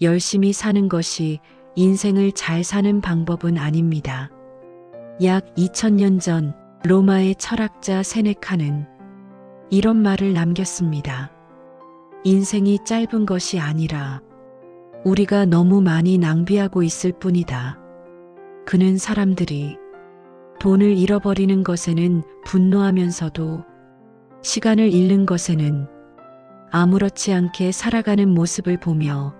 열심히 사는 것이 인생을 잘 사는 방법은 아닙니다. 약 2000년 전 로마의 철학자 세네카는 이런 말을 남겼습니다. 인생이 짧은 것이 아니라 우리가 너무 많이 낭비하고 있을 뿐이다. 그는 사람들이 돈을 잃어버리는 것에는 분노하면서도 시간을 잃는 것에는 아무렇지 않게 살아가는 모습을 보며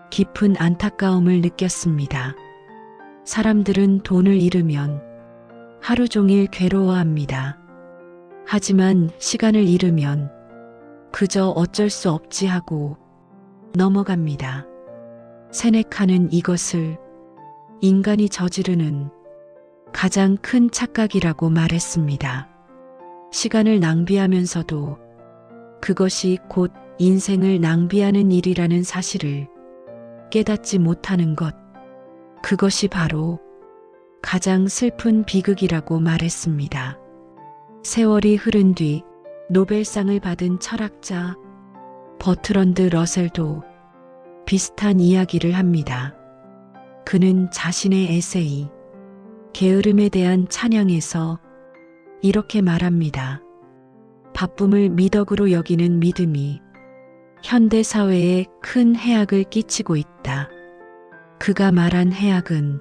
깊은 안타까움을 느꼈습니다. 사람들은 돈을 잃으면 하루 종일 괴로워합니다. 하지만 시간을 잃으면 그저 어쩔 수 없지 하고 넘어갑니다. 세네카는 이것을 인간이 저지르는 가장 큰 착각이라고 말했습니다. 시간을 낭비하면서도 그것이 곧 인생을 낭비하는 일이라는 사실을 깨닫지 못하는 것, 그것이 바로 가장 슬픈 비극이라고 말했습니다. 세월이 흐른 뒤 노벨상을 받은 철학자 버트런드 러셀도 비슷한 이야기를 합니다. 그는 자신의 에세이 게으름에 대한 찬양에서 이렇게 말합니다. 바쁨을 미덕으로 여기는 믿음이 현대 사회에 큰 해악을 끼치고 있다. 그가 말한 해악은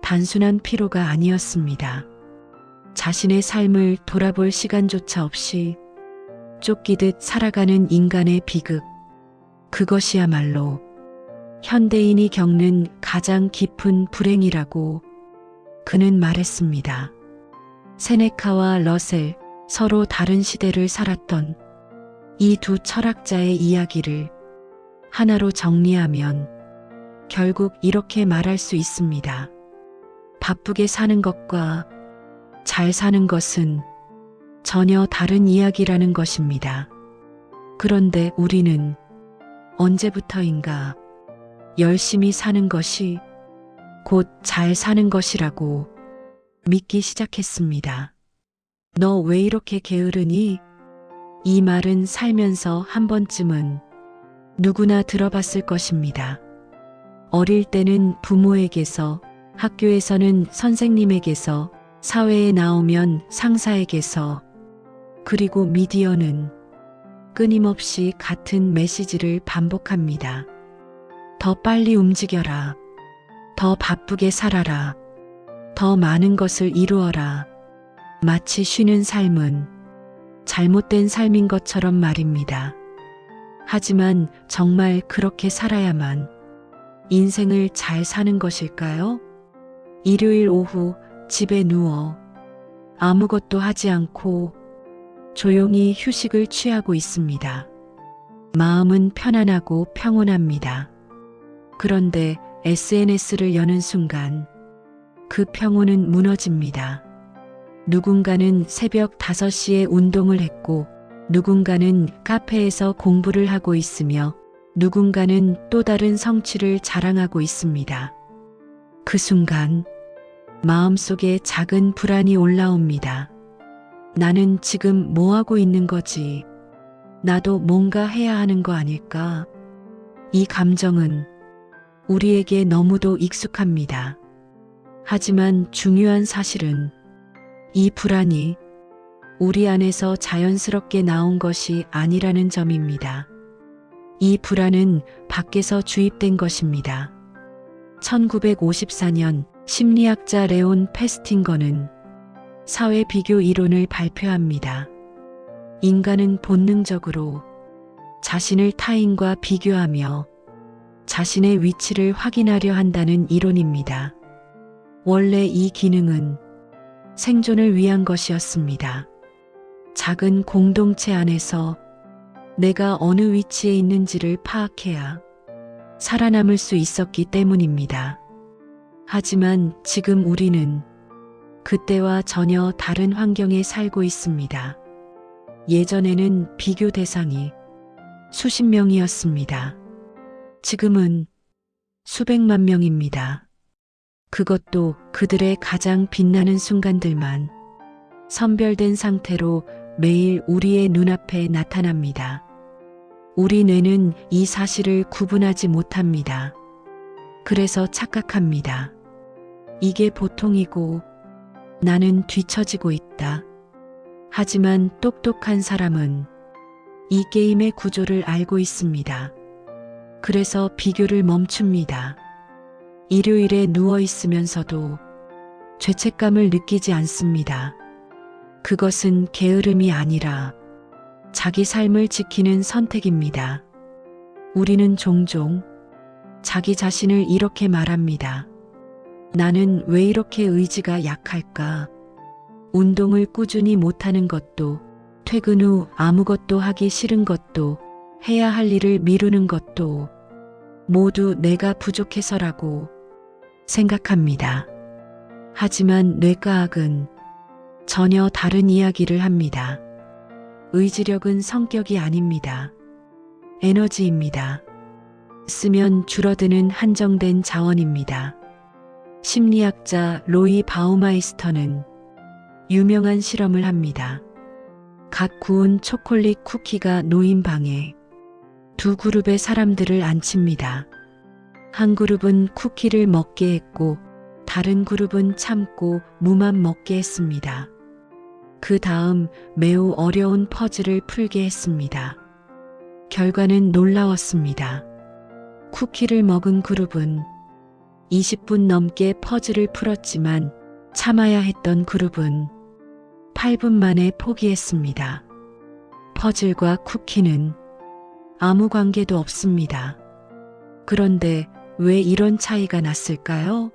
단순한 피로가 아니었습니다. 자신의 삶을 돌아볼 시간조차 없이 쫓기듯 살아가는 인간의 비극, 그것이야말로 현대인이 겪는 가장 깊은 불행이라고 그는 말했습니다. 세네카와 러셀, 서로 다른 시대를 살았던 이 두 철학자의 이야기를 하나로 정리하면 결국 이렇게 말할 수 있습니다. 바쁘게 사는 것과 잘 사는 것은 전혀 다른 이야기라는 것입니다. 그런데 우리는 언제부터인가 열심히 사는 것이 곧 잘 사는 것이라고 믿기 시작했습니다. 너 왜 이렇게 게으르니? 이 말은 살면서 한 번쯤은 누구나 들어봤을 것입니다. 어릴 때는 부모에게서, 학교에서는 선생님에게서, 사회에 나오면 상사에게서, 그리고 미디어는 끊임없이 같은 메시지를 반복합니다. 더 빨리 움직여라. 더 바쁘게 살아라. 더 많은 것을 이루어라. 마치 쉬는 삶은 잘못된 삶인 것처럼 말입니다. 하지만 정말 그렇게 살아야만 인생을 잘 사는 것일까요? 일요일 오후 집에 누워 아무것도 하지 않고 조용히 휴식을 취하고 있습니다. 마음은 편안하고 평온합니다. 그런데 SNS를 여는 순간 그 평온은 무너집니다. 누군가는 새벽 5시에 운동을 했고, 누군가는 카페에서 공부를 하고 있으며, 누군가는 또 다른 성취를 자랑하고 있습니다. 그 순간 마음속에 작은 불안이 올라옵니다. 나는 지금 뭐 하고 있는 거지? 나도 뭔가 해야 하는 거 아닐까? 이 감정은 우리에게 너무도 익숙합니다. 하지만 중요한 사실은 이 불안이 우리 안에서 자연스럽게 나온 것이 아니라는 점입니다. 이 불안은 밖에서 주입된 것입니다. 1954년 심리학자 레온 페스팅거는 사회 비교 이론을 발표합니다. 인간은 본능적으로 자신을 타인과 비교하며 자신의 위치를 확인하려 한다는 이론입니다. 원래 이 기능은 생존을 위한 것이었습니다. 작은 공동체 안에서 내가 어느 위치에 있는지를 파악해야 살아남을 수 있었기 때문입니다. 하지만 지금 우리는 그때와 전혀 다른 환경에 살고 있습니다. 예전에는 비교 대상이 수십 명이었습니다. 지금은 수백만 명입니다. 그것도 그들의 가장 빛나는 순간들만 선별된 상태로 매일 우리의 눈앞에 나타납니다. 우리 뇌는 이 사실을 구분하지 못합니다. 그래서 착각합니다. 이게 보통이고 나는 뒤처지고 있다. 하지만 똑똑한 사람은 이 게임의 구조를 알고 있습니다. 그래서 비교를 멈춥니다. 일요일에 누워 있으면서도 죄책감을 느끼지 않습니다. 그것은 게으름이 아니라 자기 삶을 지키는 선택입니다. 우리는 종종 자기 자신을 이렇게 말합니다. 나는 왜 이렇게 의지가 약할까? 운동을 꾸준히 못하는 것도, 퇴근 후 아무것도 하기 싫은 것도, 해야 할 일을 미루는 것도 모두 내가 부족해서라고 생각합니다. 하지만 뇌과학은 전혀 다른 이야기를 합니다. 의지력은 성격이 아닙니다. 에너지입니다. 쓰면 줄어드는 한정된 자원입니다. 심리학자 로이 바우마이스터는 유명한 실험을 합니다. 각 구운 초콜릿 쿠키가 놓인 방에 두 그룹의 사람들을 앉힙니다. 한 그룹은 쿠키를 먹게 했고 다른 그룹은 참고 무만 먹게 했습니다. 그 다음 매우 어려운 퍼즐을 풀게 했습니다. 결과는 놀라웠습니다. 쿠키를 먹은 그룹은 20분 넘게 퍼즐을 풀었지만 참아야 했던 그룹은 8분 만에 포기했습니다. 퍼즐과 쿠키는 아무 관계도 없습니다. 그런데 왜 이런 차이가 났을까요?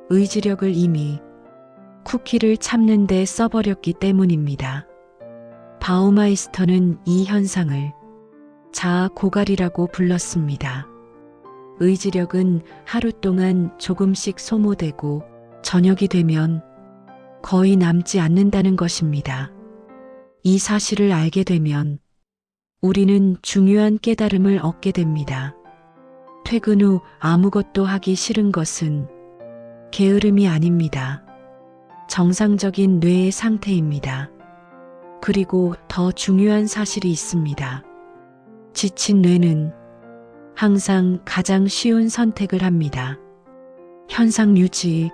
의지력을 이미 쿠키를 참는 데 써버렸기 때문입니다. 바우마이스터는 이 현상을 자아 고갈이라고 불렀습니다. 의지력은 하루 동안 조금씩 소모되고 저녁이 되면 거의 남지 않는다는 것입니다. 이 사실을 알게 되면 우리는 중요한 깨달음을 얻게 됩니다. 퇴근 후 아무것도 하기 싫은 것은 게으름이 아닙니다. 정상적인 뇌의 상태입니다. 그리고 더 중요한 사실이 있습니다. 지친 뇌는 항상 가장 쉬운 선택을 합니다. 현상 유지,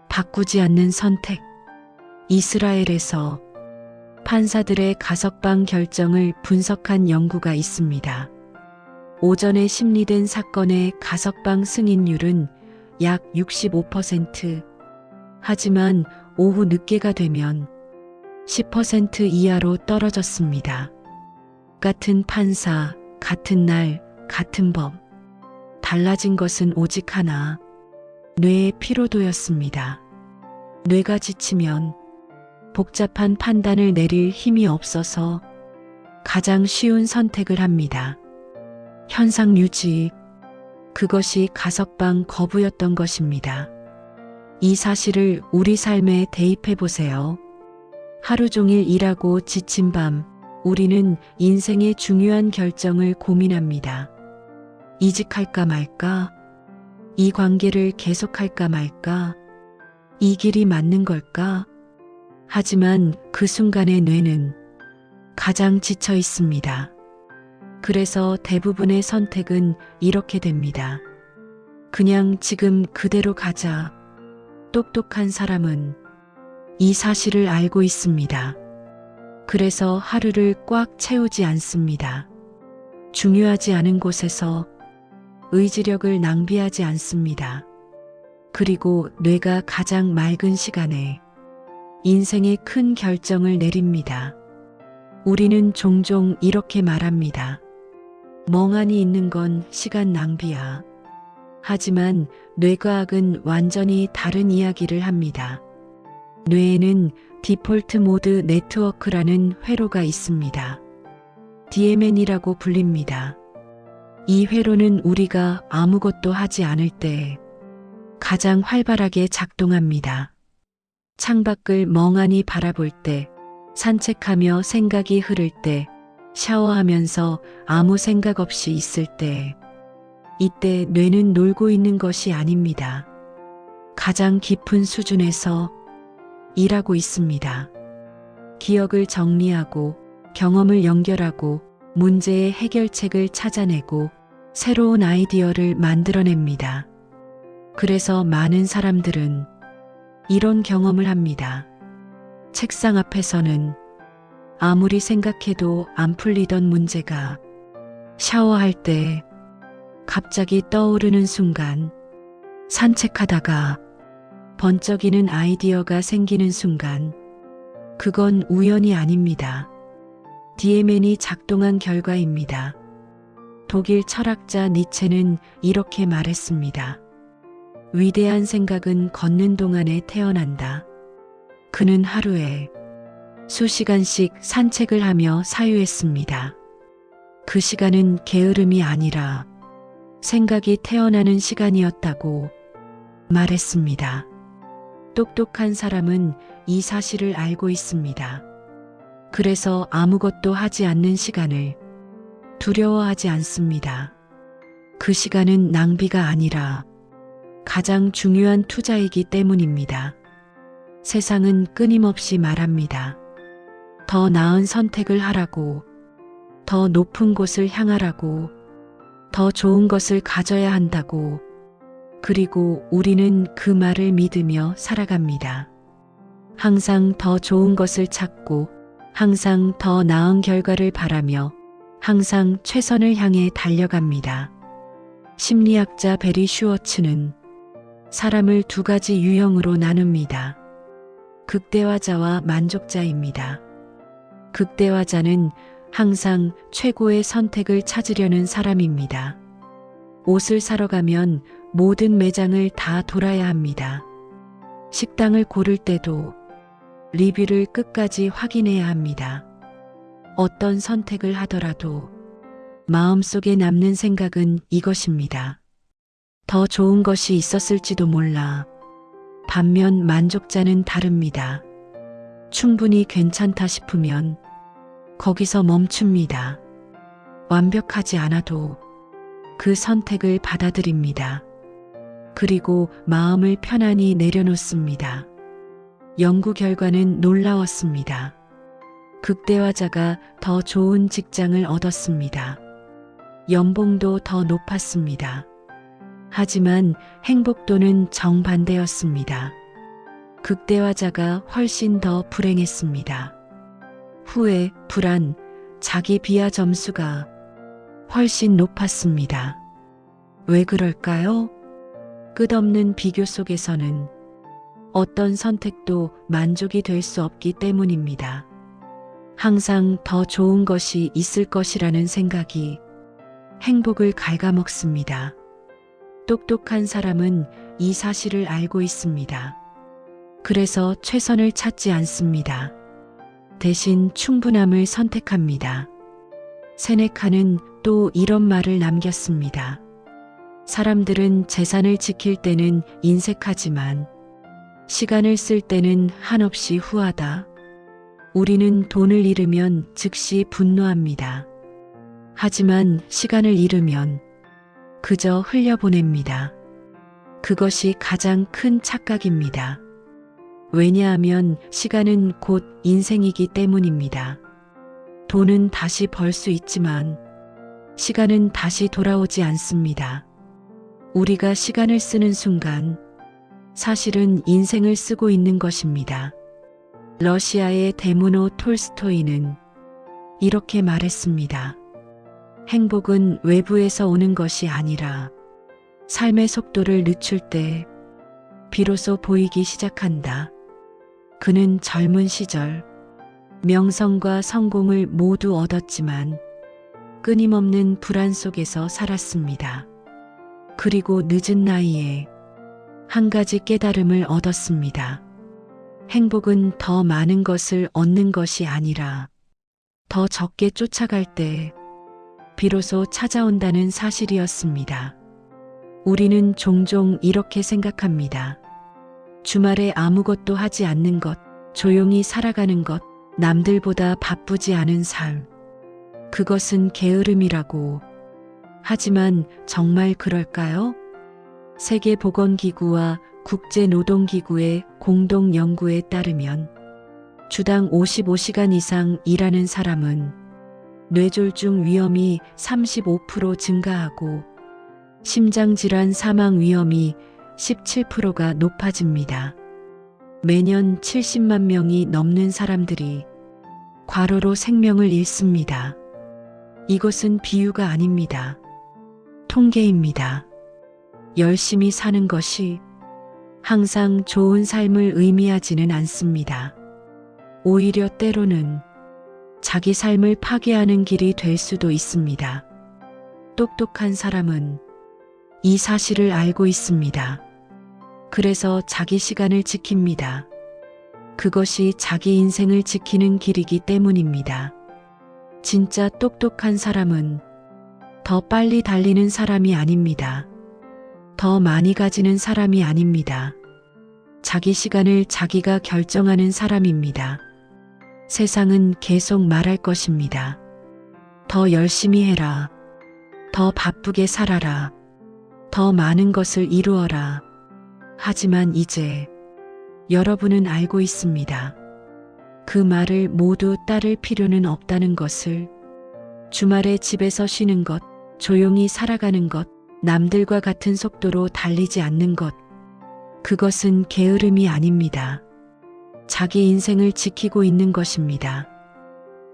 바꾸지 않는 선택. 이스라엘에서 판사들의 가석방 결정을 분석한 연구가 있습니다. 오전에 심리된 사건의 가석방 승인율은 약 65%, 하지만 오후 늦게가 되면 10% 이하로 떨어졌습니다. 같은 판사, 같은 날, 같은 법. 달라진 것은 오직 하나, 뇌의 피로도였습니다. 뇌가 지치면 복잡한 판단을 내릴 힘이 없어서 가장 쉬운 선택을 합니다. 현상 유지, 그것이 가석방 거부였던 것입니다. 이 사실을 우리 삶에 대입해 보세요. 하루 종일 일하고 지친 밤, 우리는 인생의 중요한 결정을 고민합니다. 이직할까 말까? 이 관계를 계속할까 말까? 이 길이 맞는 걸까? 하지만 그 순간의 뇌는 가장 지쳐 있습니다. 그래서 대부분의 선택은 이렇게 됩니다. 그냥 지금 그대로 가자. 똑똑한 사람은 이 사실을 알고 있습니다. 그래서 하루를 꽉 채우지 않습니다. 중요하지 않은 곳에서 의지력을 낭비하지 않습니다. 그리고 뇌가 가장 맑은 시간에 인생의 큰 결정을 내립니다. 우리는 종종 이렇게 말합니다. 멍하니 있는 건 시간 낭비야. 하지만 뇌과학은 완전히 다른 이야기를 합니다. 뇌에는 디폴트 모드 네트워크라는 회로가 있습니다. DMN이라고 불립니다. 이 회로는 우리가 아무것도 하지 않을 때 가장 활발하게 작동합니다. 창밖을 멍하니 바라볼 때, 산책하며 생각이 흐를 때, 샤워하면서 아무 생각 없이 있을 때, 이때 뇌는 놀고 있는 것이 아닙니다. 가장 깊은 수준에서 일하고 있습니다. 기억을 정리하고, 경험을 연결하고, 문제의 해결책을 찾아내고 새로운 아이디어를 만들어냅니다. 그래서 많은 사람들은 이런 경험을 합니다. 책상 앞에서는 아무리 생각해도 안 풀리던 문제가 샤워할 때 갑자기 떠오르는 순간, 산책하다가 번쩍이는 아이디어가 생기는 순간, 그건 우연이 아닙니다. DMN이 작동한 결과입니다. 독일 철학자 니체는 이렇게 말했습니다. 위대한 생각은 걷는 동안에 태어난다. 그는 하루에 수시간씩 산책을 하며 사유했습니다. 그 시간은 게으름이 아니라 생각이 태어나는 시간이었다고 말했습니다. 똑똑한 사람은 이 사실을 알고 있습니다. 그래서 아무것도 하지 않는 시간을 두려워하지 않습니다. 그 시간은 낭비가 아니라 가장 중요한 투자이기 때문입니다. 세상은 끊임없이 말합니다. 더 나은 선택을 하라고, 더 높은 곳을 향하라고, 더 좋은 것을 가져야 한다고. 그리고 우리는 그 말을 믿으며 살아갑니다. 항상 더 좋은 것을 찾고, 항상 더 나은 결과를 바라며, 항상 최선을 향해 달려갑니다. 심리학자 베리 슈워츠는 사람을 두 가지 유형으로 나눕니다. 극대화자와 만족자입니다. 극대화자는 항상 최고의 선택을 찾으려는 사람입니다. 옷을 사러 가면 모든 매장을 다 돌아야 합니다. 식당을 고를 때도 리뷰를 끝까지 확인해야 합니다. 어떤 선택을 하더라도 마음속에 남는 생각은 이것입니다. 더 좋은 것이 있었을지도 몰라. 반면 만족자는 다릅니다. 충분히 괜찮다 싶으면 거기서 멈춥니다. 완벽하지 않아도 그 선택을 받아들입니다. 그리고 마음을 편안히 내려놓습니다. 연구 결과는 놀라웠습니다. 극대화자가 더 좋은 직장을 얻었습니다. 연봉도 더 높았습니다. 하지만 행복도는 정반대였습니다. 극대화자가 훨씬 더 불행했습니다. 후회, 불안, 자기 비하 점수가 훨씬 높았습니다. 왜 그럴까요? 끝없는 비교 속에서는 어떤 선택도 만족이 될 수 없기 때문입니다. 항상 더 좋은 것이 있을 것이라는 생각이 행복을 갉아먹습니다. 똑똑한 사람은 이 사실을 알고 있습니다. 그래서 최선을 찾지 않습니다. 대신 충분함을 선택합니다. 세네카는 또 이런 말을 남겼습니다. 사람들은 재산을 지킬 때는 인색하지만 시간을 쓸 때는 한없이 후하다. 우리는 돈을 잃으면 즉시 분노합니다. 하지만 시간을 잃으면 그저 흘려보냅니다. 그것이 가장 큰 착각입니다. 왜냐하면 시간은 곧 인생이기 때문입니다. 돈은 다시 벌 수 있지만 시간은 다시 돌아오지 않습니다. 우리가 시간을 쓰는 순간 사실은 인생을 쓰고 있는 것입니다. 러시아의 데무노 톨스토이는 이렇게 말했습니다. 행복은 외부에서 오는 것이 아니라 삶의 속도를 늦출 때 비로소 보이기 시작한다. 그는 젊은 시절 명성과 성공을 모두 얻었지만 끊임없는 불안 속에서 살았습니다. 그리고 늦은 나이에 한 가지 깨달음을 얻었습니다. 행복은 더 많은 것을 얻는 것이 아니라 더 적게 쫓아갈 때 비로소 찾아온다는 사실이었습니다. 우리는 종종 이렇게 생각합니다. 주말에 아무것도 하지 않는 것, 조용히 살아가는 것, 남들보다 바쁘지 않은 삶. 그것은 게으름이라고. 하지만 정말 그럴까요? 세계보건기구와 국제노동기구의 공동 연구에 따르면 주당 55시간 이상 일하는 사람은 뇌졸중 위험이 35% 증가하고 심장질환 사망 위험이 17%가 높아집니다. 매년 70만 명이 넘는 사람들이 과로로 생명을 잃습니다. 이것은 비유가 아닙니다. 통계입니다. 열심히 사는 것이 항상 좋은 삶을 의미하지는 않습니다. 오히려 때로는 자기 삶을 파괴하는 길이 될 수도 있습니다. 똑똑한 사람은 이 사실을 알고 있습니다. 그래서 자기 시간을 지킵니다. 그것이 자기 인생을 지키는 길이기 때문입니다. 진짜 똑똑한 사람은 더 빨리 달리는 사람이 아닙니다. 더 많이 가지는 사람이 아닙니다. 자기 시간을 자기가 결정하는 사람입니다. 세상은 계속 말할 것입니다. 더 열심히 해라. 더 바쁘게 살아라. 더 많은 것을 이루어라. 하지만 이제 여러분은 알고 있습니다. 그 말을 모두 따를 필요는 없다는 것을. 주말에 집에서 쉬는 것, 조용히 살아가는 것, 남들과 같은 속도로 달리지 않는 것. 그것은 게으름이 아닙니다. 자기 인생을 지키고 있는 것입니다.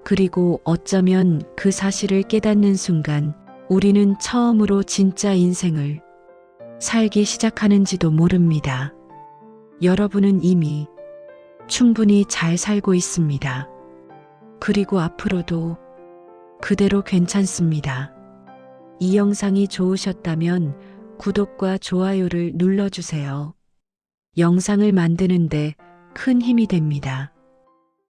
그리고 어쩌면 그 사실을 깨닫는 순간 우리는 처음으로 진짜 인생을 살기 시작하는지도 모릅니다. 여러분은 이미 충분히 잘 살고 있습니다. 그리고 앞으로도 그대로 괜찮습니다. 이 영상이 좋으셨다면 구독과 좋아요를 눌러주세요. 영상을 만드는데 큰 힘이 됩니다.